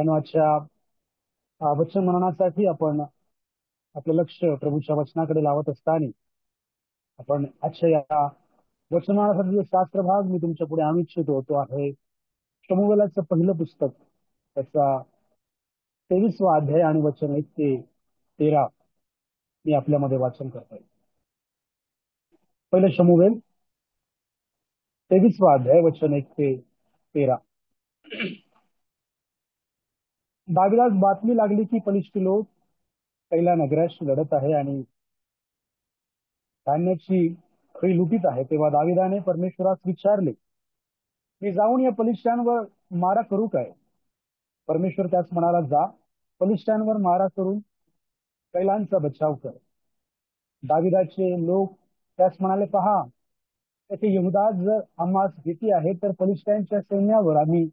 आजच्या वचन मननासाठी आपण आपलं लक्ष प्रभूच्या वचनाकडे लावत असताना आपण आजच्या या वचन मननासाठी जो शास्त्र भाग मी तुमच्या पुढे आणू इच्छितो तो आहे शमूएलाचं पहिलं पुस्तक, त्याचा 23वा अध्याय आणि वचन 1 ते 13 मी आपल्यामध्ये वाचन करतोय. पहिलं शमूएल 23वा अध्याय वचन 1 ते 13. दाविदास बातमी लागली की फलिष्टी लोक कैला नगराशी लढत आहे आणि धान्याची खळी लुटीत आहे. तेव्हा दाविदाने परमेश्वरास विचारले, मी जाऊन या फलिष्ट्यांवर मारा करू काय? परमेश्वर त्यास म्हणाला, जा, फलिष्ट्यांवर मारा करून कैलांचा बचाव कर. दाविदाचे लोक त्यास म्हणाले, पहा, तेथे यहुदात जर आम्हास भीती आहे तर फलिष्ट्यांच्या सैन्यावर आम्ही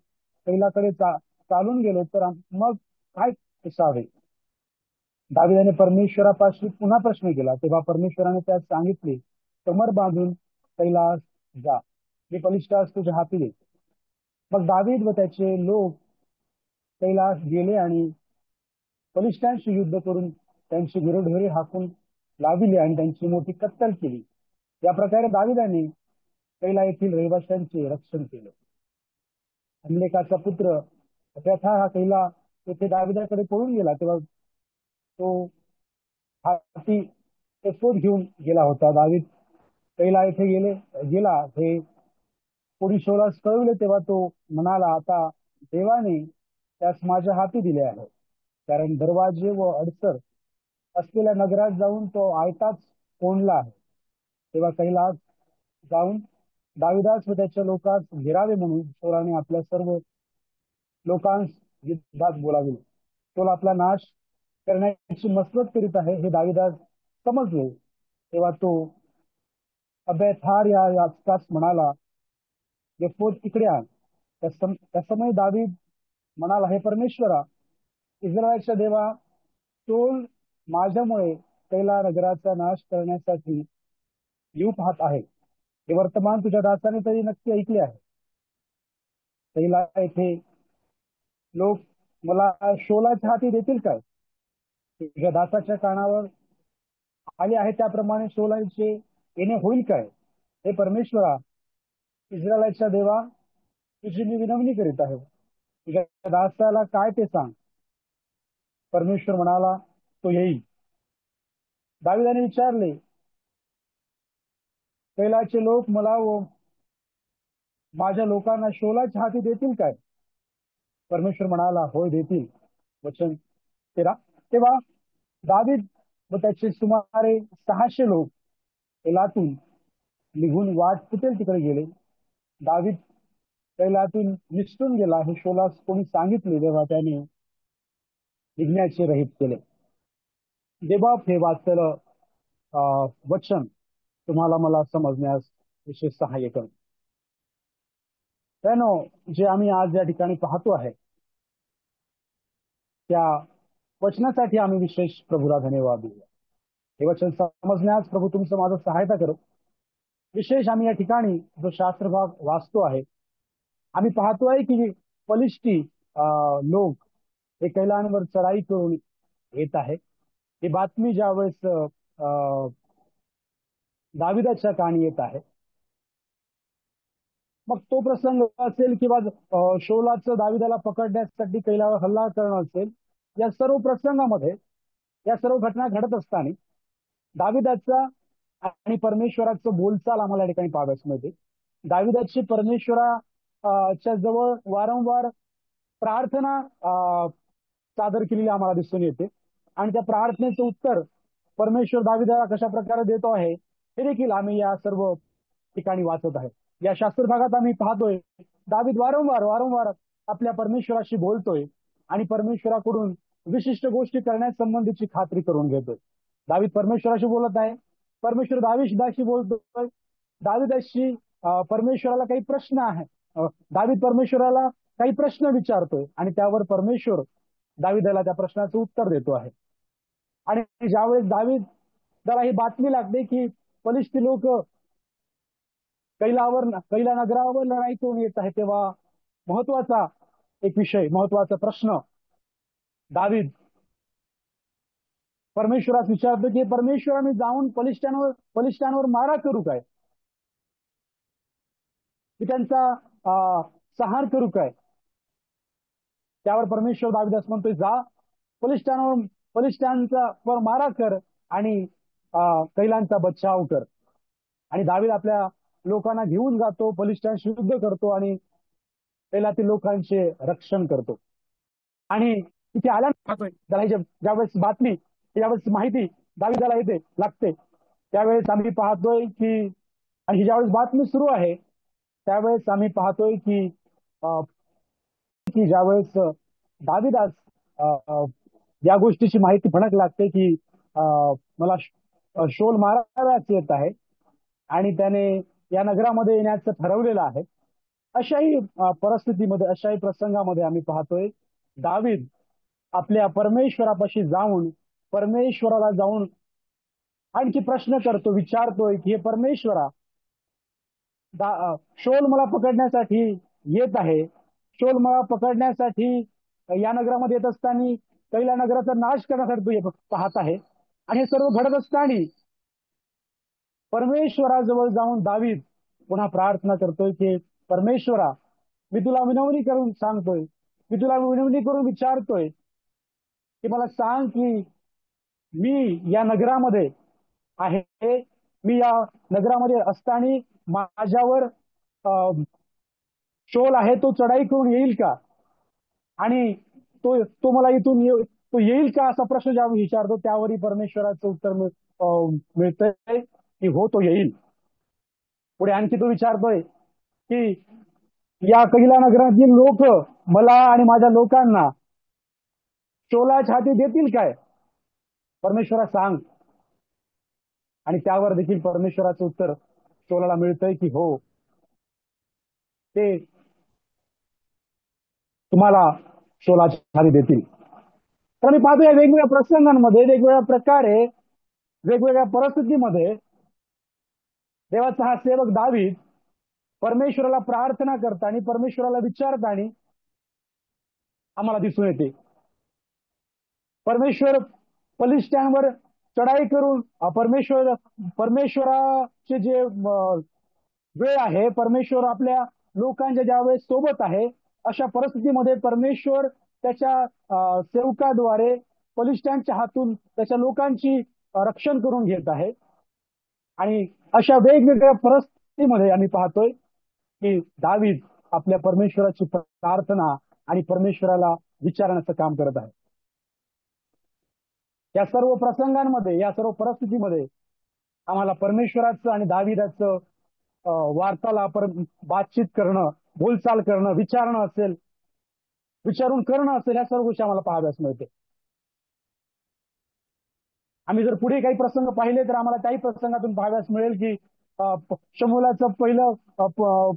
कैलाकडे चालून गेलो तर मग काय असावे? दाविदाने परमेश्वरापाशी पुन्हा प्रश्न केला. तेव्हा परमेश्वराने त्यास सांगितले, कमर बांधून कैलास जा, मी फलिष्टास तुझ्या हाती दे. मग दावीद व त्याचे लोक कैलास गेले आणि फलिष्टांशी युद्ध करून त्यांची गुरढोरे हाकून लाविली आणि त्यांची मोठी कत्तल केली. या प्रकारे दाविदाने कैला येथील रहिवाशांचे रक्षण केले. अमलेकाचा पुत्र अब्याथार हा कैला येथे दाविदाकडे पळून गेला. तेव्हा तो हाती एफोद घेऊन गेला होता. दावीद कैला येथे गेला हे कोणी शौलास कळवले तेव्हा तो म्हणाला, आता देवाने त्यास माझ्या हाती दिले आहे, कारण दरवाजे व अडसर असलेल्या नगरात जाऊन तो आयताच कोंडला आहे. तेव्हा कैलास जाऊन दाविदास व त्याच्या लोकांस गिरावे म्हणून शौलाने आपल्या सर्व लोकांस युद्धात बोलाविले. शौल आपला नाश करण्याची मसलत करीत आहे हे दाविदास समजले. तेव्हा तो अब्याथार या याजकास म्हणाला, एफोद इकडे आण. त्या समय दावीद म्हणाला, हे परमेश्वरा, इस्रायलच्या देवा, शौल माझ्यामुळे कैला नगराचा नाश करण्यासाठी येऊ पाहत आहे. हे वर्तमान तुझ्या दासाने तरी नक्की ऐकले आहे. कैला येथे लोक मला शौलाच्या हाती देतील काय? तुझ्या दासाच्या कानावर आले आहे त्याप्रमाणे शौलाचे येणे होईल काय? हे परमेश्वरा, इस्रायलच्या देवा, तुझी मी विनवणी करीत आहे, तुझ्या दासाला काय ते सांग. परमेश्वर म्हणाला, तो येईल. दाविदाने विचारले, कैलाचे लोक मला व माझ्या लोकांना शौलाच्या हाती देतील काय? परमेश्वर म्हणाला, होय, देतील. वचन 13. तेव्हा दावीद व त्याचे सुमारे 600 लोक कैलातून निघून वाट कुठेल तिकडे गेले. दावीद कैलातून निसटून गेला हे शौलास कोणी सांगितले तेव्हा त्याने निघण्याचे रहित केले. देबाप हे वाचलेलं वचन तुम्हाला मला समजण्यास विशेष सहाय्य करेल. त्यानो जे आम्ही आज या ठिकाणी पाहतो आहे त्या वचनासाठी आम्ही विशेष प्रभूला धन्यवाद देऊया. हे वचन समजण्यास प्रभू तुमचं माझं सहायता करो. विशेष आम्ही या ठिकाणी जो शास्त्र भाग वाचतो आहे, आम्ही पाहतोय की फलिष्टी लोक हे कैलांवर चढाई करून येत आहे. ही बातमी ज्यावेळेस दाविदाच्या कानी येत आहे, मग तो प्रसंग असेल किंवा शौलाचं दाविदाला पकडण्यासाठी कैलावर हल्ला करणं असेल, या सर्व प्रसंगामध्ये या सर्व घटना घडत असताना दाविदाचा आणि परमेश्वराचं बोलचाल आम्हाला या ठिकाणी पाहावयास मिळते. दाविदाची परमेश्वराच्या जवळ वारंवार प्रार्थना सादर केलेली आम्हाला दिसून येते आणि त्या प्रार्थनेचं उत्तर परमेश्वर दाविदाला कशा प्रकारे देतो आहे हे देखील आम्ही या सर्व ठिकाणी वाचत आहे. या शास्त्र भागात आम्ही पाहतोय दावीद वारंवार आपल्या परमेश्वराशी बोलतोय आणि परमेश्वराकडून विशिष्ट गोष्टी करण्यासंबंधीची खात्री करून घेतोय. दावीद परमेश्वराशी बोलत आहे, परमेश्वर दावीदाशी बोलतोय, दावीदाशी परमेश्वराला काही प्रश्न आहे, दावीद परमेश्वराला काही प्रश्न विचारतोय आणि त्यावर परमेश्वर दाविदाला त्या प्रश्नाचं उत्तर देतो आहे. आणि ज्यावेळेस दाविदाला ही बातमी लागते की फलिष्टी लोक कैला नगरावर लढाई करून येत आहे, तेव्हा महत्वाचा एक विषय, महत्वाचा प्रश्न दावीद परमेश्वरास विचारतो की परमेश्वरा मी जाऊन बलिष्ठांवर मारा करू काय, की त्यांचा संहार करू काय. त्यावर परमेश्वर दाविदास म्हणतोय जा बलिष्ठांचा वर मारा कर आणि कैलांचा बचाव कर. आणि दावीद आपल्या लोकांना घेऊन जातो, बलिष्ठांशी युद्ध करतो आणि कैलातील लोकांचे रक्षण करतो. आणि तिथे आल्यानंतर त्याला ज्यावेळेस बातमी, ज्यावेळेस माहिती दाविदाला येते लागते, त्यावेळेस आम्ही पाहतोय की, आणि ज्यावेळेस बातमी सुरू आहे त्यावेळेस आम्ही पाहतोय की ज्यावेळेस दाविदास या गोष्टीची माहिती भणक लागते की मला शोल माराव्याच येत आहे आणि त्याने या नगरामध्ये येण्याचं ठरवलेलं आहे. अशाही परिस्थितीमध्ये, अशाही प्रसंगामध्ये आम्ही पाहतोय दावीद आपल्या परमेश्वरापाशी जाऊन परमेश्वराला जाऊन आणखी प्रश्न करतो, विचारतोय की हे परमेश्वरा, शोल मला पकडण्यासाठी येत आहे, शोल मला पकडण्यासाठी या नगरामध्ये येत असताना कैला नगराचा नाश करण्यासाठी तू पाहत आहे. आणि हे सर्व घडत असताना परमेश्वराजवळ जाऊन दावीद पुन्हा प्रार्थना करतोय की परमेश्वरा, मी तुला विनवणी करून सांगतोय, मी तुला विनवणी करून विचारतोय की मला सांग की मी या नगरामध्ये आहे, मी या नगरामध्ये असताना माझ्यावर शोल आहे तो चढाई करून येईल का, आणि तो मला इथून तो येईल का, असा प्रश्न ज्या विचारतो त्यावरही परमेश्वराचं उत्तर मिळतंय की हो तो येईल. पुढे आणखी तो विचारतोय की या कैला नगरातील लोक मला आणि माझ्या लोकांना शोलाच्या हाती देतील काय, परमेश्वरा सांग. आणि त्यावर देखील परमेश्वराचं उत्तर शोलाला मिळतंय की हो, ते तुम्हाला शोलाच्या हाती देतील. तर मी पाहतो या वेगवेगळ्या प्रसंगांमध्ये, वेगवेगळ्या प्रकारे, वेगवेगळ्या परिस्थितीमध्ये देवाचा हा सेवक दावीद परमेश्वराला प्रार्थना करताना, परमेश्वराला विचारताना आम्हाला दिसून येते. परमेश्वर बलिष्ठांवर चढाई करून परमेश्वराचे जे वेळ आहे, परमेश्वर आपल्या लोकांच्या ज्यावेळेस सोबत आहे, अशा परिस्थितीमध्ये परमेश्वर त्याच्या सेवकाद्वारे बलिष्ठांच्या हातून त्याच्या लोकांची रक्षण करून घेत आहे. आणि अशा वेगवेगळ्या परिस्थितीमध्ये आम्ही पाहतोय की दावीद आपल्या परमेश्वराची प्रार्थना आणि परमेश्वराला विचारण्याचं काम करत आहे. या सर्व प्रसंगांमध्ये, या सर्व परिस्थितीमध्ये आम्हाला परमेश्वराचं आणि दाविदाचं वार्तालाप, बातचीत करणं, बोलचाल करणं, विचारणं असेल, विचारून करणं असेल, या सर्व गोष्टी आम्हाला पाहाव्यास मिळते. आम्ही जर पुढे काही प्रसंग पाहिले तर आम्हाला काही प्रसंगातून पाहाव्यास मिळेल की शमूएलाचं पहिलं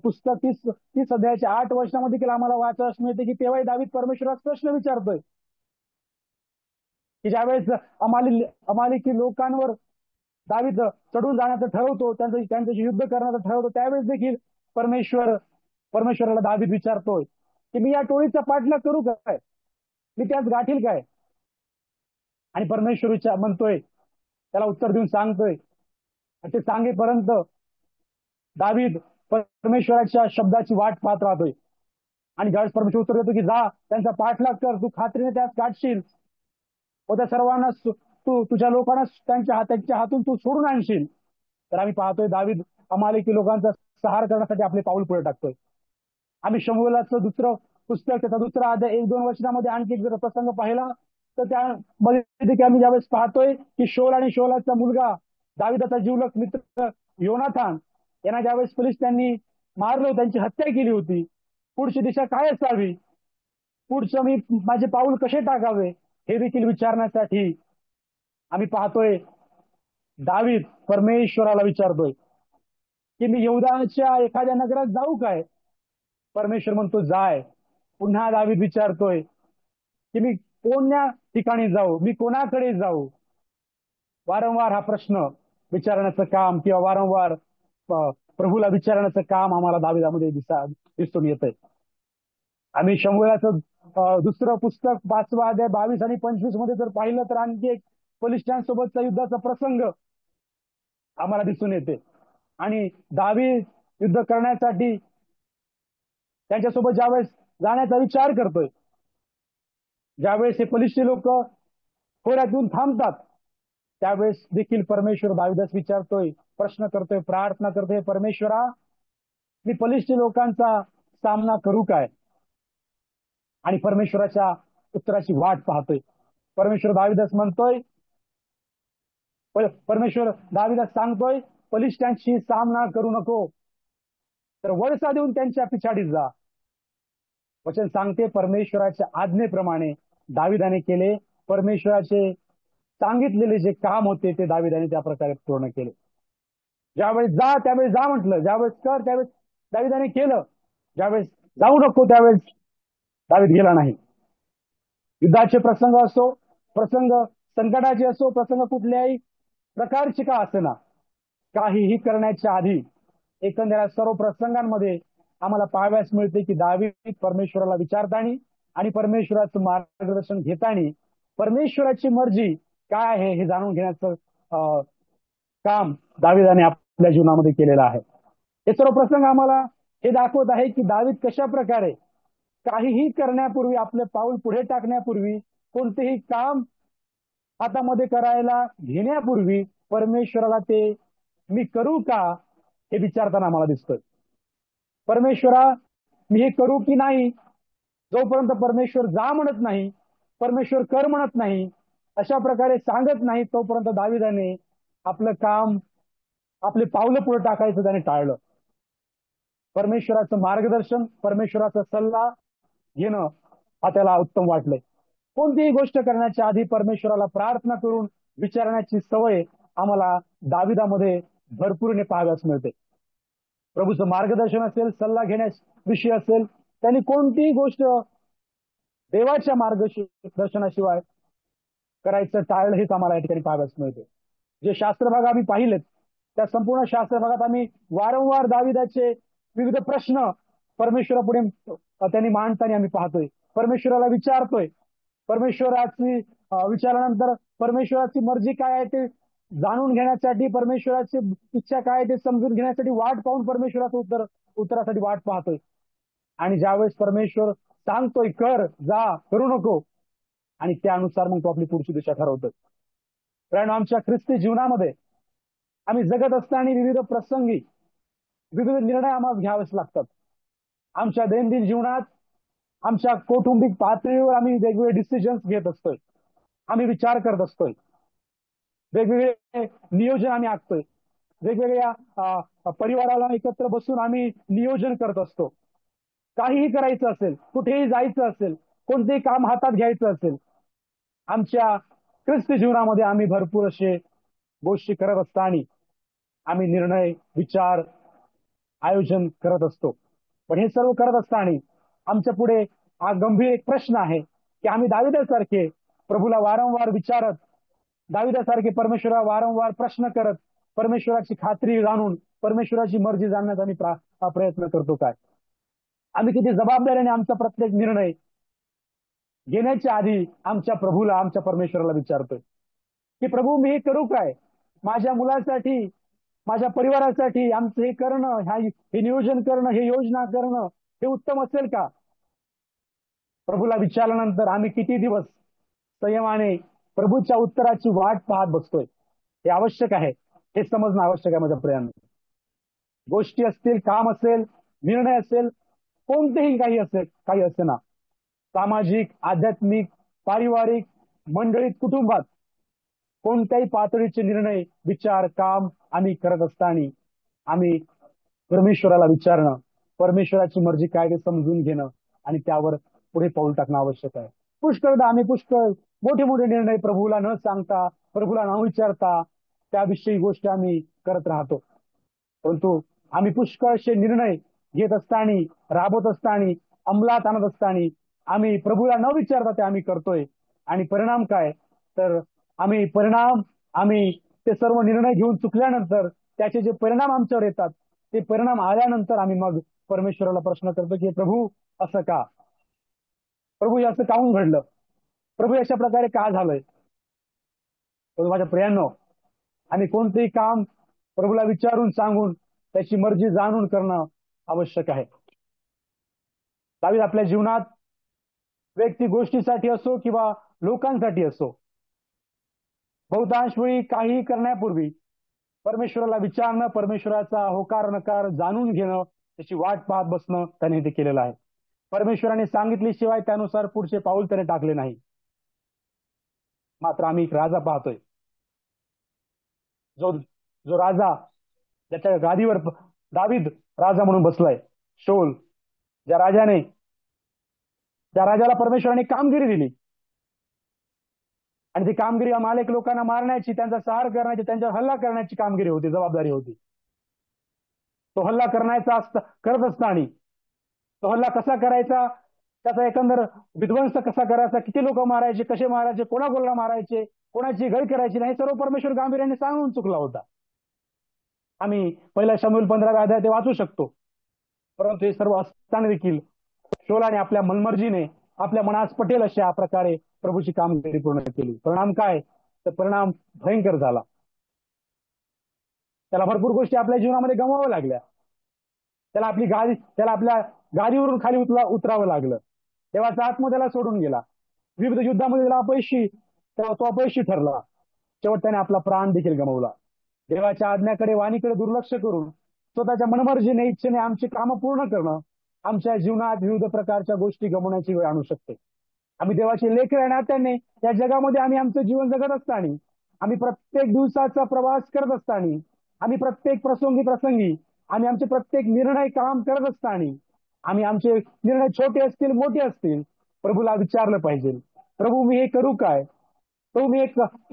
पुस्तक 30 अध्यायाच्या 8 वचनामध्ये देखील आम्हाला वाचायला मिळते की तेव्हाही दावीद परमेश्वरास प्रश्न विचारतोय की ज्यावेळेस अमालेकी लोकांवर दावीद चढून जाण्याचं ठरवतो, त्यांच्याशी युद्ध करण्याचं ठरवतो, त्यावेळेस देखील परमेश्वराला दावीद विचारतोय की मी या टोळीचा पाठलाग करू काय, मी त्याच गाठील काय. आणि परमेश्वर म्हणतोय, त्याला उत्तर देऊन सांगतोय, ते सांगेपर्यंत दावीद परमेश्वराच्या शब्दाची वाट पाहत राहतोय. आणि ज्यावेळेस परमेश्वर उत्तर देतो की जा त्यांचा पाठलाग कर, तू खात्रीने त्यास गाठशील व त्या सर्वांना तू तुझ्या लोकांना त्यांच्या हातून तू सोडून आणशील. तर आम्ही पाहतोय दावीद अमालेकी लोकांचा संहार करण्यासाठी आपले पाऊल पुढे टाकतोय. आम्ही शमूएलाचं दुसरं पुस्तक, त्याचा दुसरा अध्याय 1-2 वचनामध्ये आणखी एक जर प्रसंग पाहिला तर त्यामध्ये देखील आम्ही ज्यावेळेस पाहतोय की शोल आणि शोलाचा मुलगा दाविदाचा जिवलग मित्र योनाथान यांना ज्यावेळेस फलिस्त्यांनी मारलं, त्यांची हत्या केली होती, पुढची दिशा काय असावी, पुढचं मी माझे पाऊल कसे टाकावे, हे देखील विचारण्यासाठी आम्ही पाहतोय दावीद परमेश्वराला विचारतोय की मी यहूदाच्या एखाद्या नगरात जाऊ काय. परमेश्वर म्हणतो जाय. पुन्हा दावीद विचारतोय की मी कोण्या ठिकाणी जाऊ, मी कोणाकडे जाऊ. वारंवार हा प्रश्न विचारण्याचं काम किंवा वारंवार प्रभूला विचारण्याचं काम आम्हाला दाविदामध्ये दिसून येतंय. आम्ही शमूएलाचं दुसरं पुस्तक 5वा अध्याय 22 आणि 25 मध्ये जर पाहिलं तर आणखी एक फलिस्त्यांसोबतचा युद्धाचा प्रसंग आम्हाला दिसून येते. आणि दावीद युद्ध करण्यासाठी त्यांच्यासोबत ज्यावेळेस जाण्याचा विचार करतोय, ज्यावेळेस हे फलिस्ती लोक खोऱ्यात येऊन थांबतात, त्यावेळेस देखील परमेश्वर दावीदास विचारतोय, प्रश्न करतोय, प्रार्थना करतोय, परमेश्वरा मी फलिस्ती लोकांचा सामना करू काय? आणि परमेश्वराच्या उत्तराची वाट पाहतोय. परमेश्वर दावीदास म्हणतोय, परमेश्वर दावीदास सांगतोय, फलिस्त्यांशी सामना करू नको, तर वळसा देऊन त्यांच्या पिछाडीत जा. वचन सांगते, परमेश्वराच्या आज्ञेप्रमाणे दावीदाने केले. परमेश्वराचे सांगितलेले जे काम होते ते दावीदाने त्या प्रकारे पूर्ण केले. ज्यावेळेस जा त्यावेळेस जा म्हटलं, ज्यावेळेस कर त्यावेळेस दावीदाने केलं, ज्यावेळेस जाऊ नको त्यावेळेस दावीद गेला नाही. युद्धाचे प्रसंग असो, प्रसंग संकटाचे असो, प्रसंग कुठल्याही प्रकारचे का असेना, काहीही करण्याच्या आधी एकंदर सर्व प्रसंगांमध्ये आम्हाला पाहाव्यास मिळते की दावीद परमेश्वराला विचारताना आणि परमेश्वराचं मार्गदर्शन घेताना परमेश्वराची मर्जी काय आहे हे जाणून घेण्याचं काम दावीदाने आपल्या जीवनामध्ये केलेलं आहे. हे सर्व प्रसंग आम्हाला हे दाखवत आहे की दावीद कशा प्रकारे काहीही करण्यापूर्वी, आपले पाऊल पुढे टाकण्यापूर्वी, कोणतेही काम हातामध्ये करायला घेण्यापूर्वी परमेश्वराला ते मी करू का हे विचारताना आम्हाला दिसतोय. परमेश्वरा मी हे करू की नाही, जोपर्यंत परमेश्वर जा म्हणत नाही, परमेश्वर कर म्हणत नाही, अशा प्रकारे सांगत नाही, तोपर्यंत दावीदाने आपलं काम, आपले पावलं पुढे टाकायचं त्याने टाळलं. परमेश्वराचं मार्गदर्शन, परमेश्वराचा सल्ला घेणं हा त्याला उत्तम वाटलंय. कोणतीही गोष्ट करण्याच्या आधी परमेश्वराला प्रार्थना करून विचारण्याची सवय आम्हाला दावीदामध्ये भरपूरने पाहाव्यास मिळते. प्रभूचं मार्गदर्शन असेल, सल्ला घेण्याविषयी असेल, त्यांनी कोणतीही गोष्ट देवाच्या मार्गदर्शनाशिवाय करायचं टाळलं हेच आम्हाला या ठिकाणी पाहाव्यास मिळते. जे शास्त्रभाग आम्ही पाहिलेत त्या संपूर्ण शास्त्रभागात आम्ही वारंवार दावीदाचे विविध प्रश्न परमेश्वरापुढे त्यांनी मांडताना आम्ही पाहतोय. परमेश्वराला विचारतोय, परमेश्वराची विचारल्यानंतर परमेश्वराची मर्जी काय आहे ते जाणून घेण्यासाठी, परमेश्वराची इच्छा काय आहे ते समजून घेण्यासाठी वाट पाहून परमेश्वराचं उत्तरासाठी वाट पाहतोय. आणि ज्यावेळेस परमेश्वर सांगतोय कर, जा, करू नको, आणि त्यानुसार मग तो आपली पुढची दिशा ठरवतोय. कारण आमच्या ख्रिस्ती जीवनामध्ये आम्ही जगत असताना विविध प्रसंगी विविध निर्णय आम्हाला घ्यावेच लागतात. आमच्या दैनंदिन जीवनात, आमच्या कौटुंबिक पातळीवर आम्ही वेगवेगळे डिसिजन्स घेत असतोय, आम्ही विचार करत असतोय, वेगवेगळे नियोजन आम्ही आखतोय, वेगवेगळ्या परिवाराला एकत्र बसून आम्ही नियोजन करत असतो. काहीही करायचं असेल, कुठेही जायचं असेल, कोणतेही काम हातात घ्यायचं असेल, आमच्या ख्रिस्ती जीवनामध्ये आम्ही भरपूर असे गोष्टी करत असताना आम्ही निर्णय, विचार, आयोजन करत असतो. पण हे सर्व करत असताना आमच्या पुढे हा गंभीर एक प्रश्न आहे की आम्ही दावीदासारखे प्रभूला वारंवार विचारत, दावीदासारखे परमेश्वराला वारंवार प्रश्न करत, परमेश्वराची खात्री जाणून, परमेश्वराची मर्जी जाणण्याचा आम्ही प्रयत्न करतो काय? आम्ही किती जबाबदारीने आमचा प्रत्येक निर्णय घेण्याच्या आधी आमच्या प्रभूला, आमच्या परमेश्वराला विचारतोय की प्रभू मी हे करू काय? माझ्या मुलासाठी, माझ्या परिवारासाठी आमचं हे करणं, हे नियोजन करणं, हे योजना करणं हे उत्तम असेल का? प्रभूला विचारल्यानंतर आम्ही किती दिवस संयमाने प्रभूच्या उत्तराची वाट पाहत बसतोय हे आवश्यक आहे, हे समजणं आवश्यक आहे. माझ्या प्रियांनो, गोष्टी असतील, काम असेल, निर्णय असेल, कोणतेही काही असे ना, सामाजिक, आध्यात्मिक, पारिवारिक, मंडळीत, कुटुंबात कोणत्याही पातळीचे निर्णय, विचार, काम आम्ही करत असताना आम्ही परमेश्वराला विचारणं, परमेश्वराची मर्जी काय ते समजून घेणं आणि त्यावर पुढे पाऊल टाकणं आवश्यक आहे. पुष्कळदा आम्ही मोठे मोठे निर्णय प्रभूला न सांगता, प्रभूला न विचारता त्याविषयी गोष्टी आम्ही करत राहतो. परंतु आम्ही पुष्कळसे निर्णय घेत असताना, राबवत असताना, अंमलात आणत असताना आम्ही प्रभूला न विचारता ते आम्ही करतोय. आणि परिणाम काय? तर आम्ही ते सर्व निर्णय घेऊन चुकल्यानंतर त्याचे जे परिणाम आमच्यावर येतात, ते परिणाम आल्यानंतर आम्ही मग परमेश्वराला प्रश्न करतो की प्रभू असं का? प्रभू हे असं काहून घडलं, प्रभू अशा प्रकारे का झालंय. पण माझ्या प्रियांनो, आम्ही कोणतेही काम प्रभूला विचारून सांगून त्याची मर्जी जाणून करणं आवश्यक आहे. दावीद आपल्या जीवनात व्यक्ती गोष्टीसाठी असो किंवा लोकांसाठी असो, बहुतांश वेळी काही करण्यापूर्वी परमेश्वराला विचारणं, परमेश्वराचा होकार नकार जाणून घेणं, त्याची वाट पाहत बसणं त्याने ते केलेलं आहे. परमेश्वराने सांगितल्याशिवाय त्यानुसार पुढचे पाऊल त्याने टाकले नाही. मात्र आम्ही एक राजा पाहतोय, जो जो राजा ज्याच्या गादीवर दावीद राजा म्हणून बसलाय, शौल, ज्या राजाला परमेश्वराने कामगिरी दिली आणि ती कामगिरी अमालेक लोकांना मारण्याची, त्यांचा संहार करण्याची, त्यांच्यावर हल्ला करण्याची कामगिरी होती, जबाबदारी होती. तो हल्ला करत असताना तो हल्ला कसा करायचा, त्याचा एकंदर विध्वंस कसा करायचा, किती लोक मारायचे, कसे मारायचे, कोणाकोणाला मारायचे, कोणाची गय करायची नाही, सर्व परमेश्वर गांभीर्याने सांगून चुकला होता. आम्ही पहिला शमूएल 15व्या अध्याय ते वाचू शकतो. परंतु हे सर्व असताना देखील शौलाने आपल्या मनमर्जीने, आपल्या मनास पटेल अशा प्रकारे प्रभूची कामगिरी पूर्ण केली. परिणाम काय, तर परिणाम भयंकर झाला. त्याला भरपूर गोष्टी आपल्या जीवनामध्ये गमवाव्या लागल्या. त्याला आपल्या गादीवरून खाली उतरावं लागलं. देवाचा आत्मा त्याला सोडून गेला. विविध युद्धामध्ये तो अपयशी ठरला. शेवट त्याने आपला प्राण देखील गमावला. देवाच्या आज्ञाकडे, वाणीकडे दुर्लक्ष करून स्वतःच्या मनमर्जीने, इच्छेने आमची कामं पूर्ण करणं आमच्या जीवनात विविध प्रकारच्या गोष्टी गमवण्याची वेळ आणू शकते. आम्ही देवाची लेकरं या नात्याने या जगामध्ये आम्ही आमचं जीवन जगत असताना, आम्ही प्रत्येक दिवसाचा प्रवास करत असताना, आम्ही प्रत्येक प्रसंगी आम्ही आमचे प्रत्येक निर्णय काम करत असताना, आम्ही आमचे निर्णय छोटे असतील मोठे असतील, प्रभूला विचारलं पाहिजे, प्रभू मी हे करू काय, प्रभू मी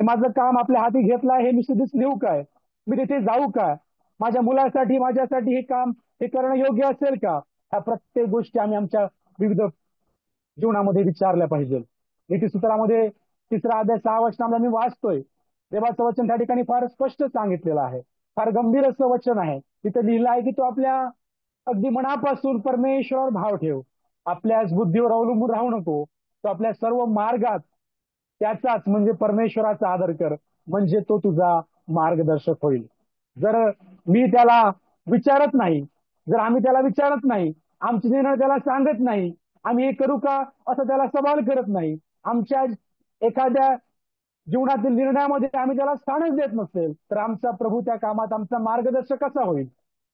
माझं काम आपल्या हाती घेतलं आहे, हे मी सिद्धीच नेऊ काय, मी तिथे जाऊ का, माझ्या मुलासाठी माझ्यासाठी हे करणं योग्य असेल का. ह्या प्रत्येक गोष्टी आम्ही आमच्या विविध जीवनामध्ये विचारल्या पाहिजे. नीतिसूत्रामध्ये 3 अध्याय 6 वचनामध्ये मी वाचतोय, देवाचं वचन त्या ठिकाणी फार स्पष्ट सांगितलेलं आहे. फार गंभीर असं वचन आहे. तिथे लिहिलं आहे की तो आपल्या अगदी मनापासून परमेश्वरावर भाव ठेव, आपल्याच बुद्धीवर अवलंबून राहू नको, तो आपल्या सर्व मार्गात त्याचाच म्हणजे परमेश्वराचा आदर कर, म्हणजे तो तुझा मार्गदर्शक होईल. जर मी त्याला विचारत नाही, जर आम्ही त्याला विचारत नाही, आमचे निर्णय त्याला सांगत नाही, आम्ही हे करू का असं त्याला सवाल करत नाही, आमच्या एखाद्या जीवनातील निर्णयामध्ये आम्ही त्याला स्थानच देत नसेल, तर आमचा प्रभू त्या कामात आमचा मार्गदर्शक कसा होईल.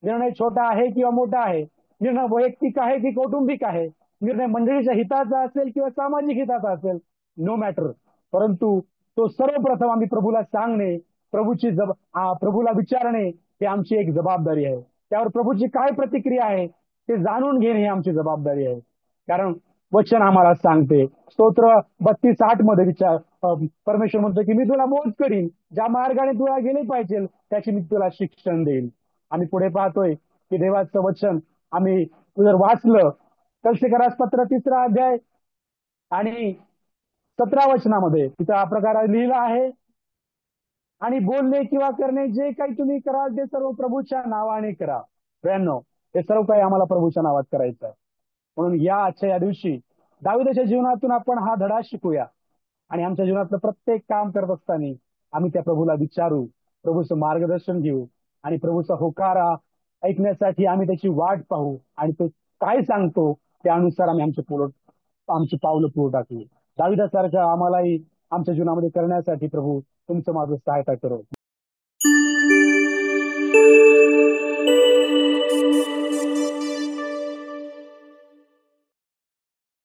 निर्णय छोटा आहे किंवा मोठा आहे, निर्णय वैयक्तिक आहे की कौटुंबिक आहे, निर्णय मंडळीच्या हिताचा असेल किंवा सामाजिक हिताचा असेल, नो मॅटर, परंतु तो सर्वप्रथम आम्ही प्रभूला सांगणे, प्रभूला विचारणे ही आमची एक जबाबदारी आहे. त्यावर प्रभूची काय प्रतिक्रिया आहे ते जाणून घेणे ही आमची जबाबदारी आहे. कारण वचन आम्हाला सांगते, स्तोत्र 32:8 मध्ये परमेश्वर म्हणतो की मी तुला मोज करीन, ज्या मार्गाने तुला गेले पाहिजे त्याची मी तुला शिक्षण देईन. आम्ही पुढे पाहतोय की देवाचं वचन आम्ही जर वाचलं, कलसीकरास पत्र 3 अध्याय आणि 17 वचनामध्ये तिथं हा प्रकार लिहिला आहे, आणि बोलणे किंवा करणे जे काही तुम्ही कराल ते सर्व प्रभूच्या नावाने करा. प्रियांनो, हे सर्व काही आम्हाला प्रभूच्या नावात करायचं आहे. म्हणून या दिवशी दाविदाच्या जीवनातून आपण हा धडा शिकूया आणि आमच्या जीवनातलं प्रत्येक काम करत असताना आम्ही त्या प्रभूला विचारू, प्रभूचं मार्गदर्शन घेऊ आणि प्रभूचा होकारा ऐकण्यासाठी आम्ही त्याची वाट पाहू आणि तो काय सांगतो त्यानुसार आम्ही आमची पावलं पुढे टाकू. दाविदासारखं आम्हालाही आमच्या जीवनामध्ये करण्यासाठी प्रभू तुमचं माझं सहायता करो.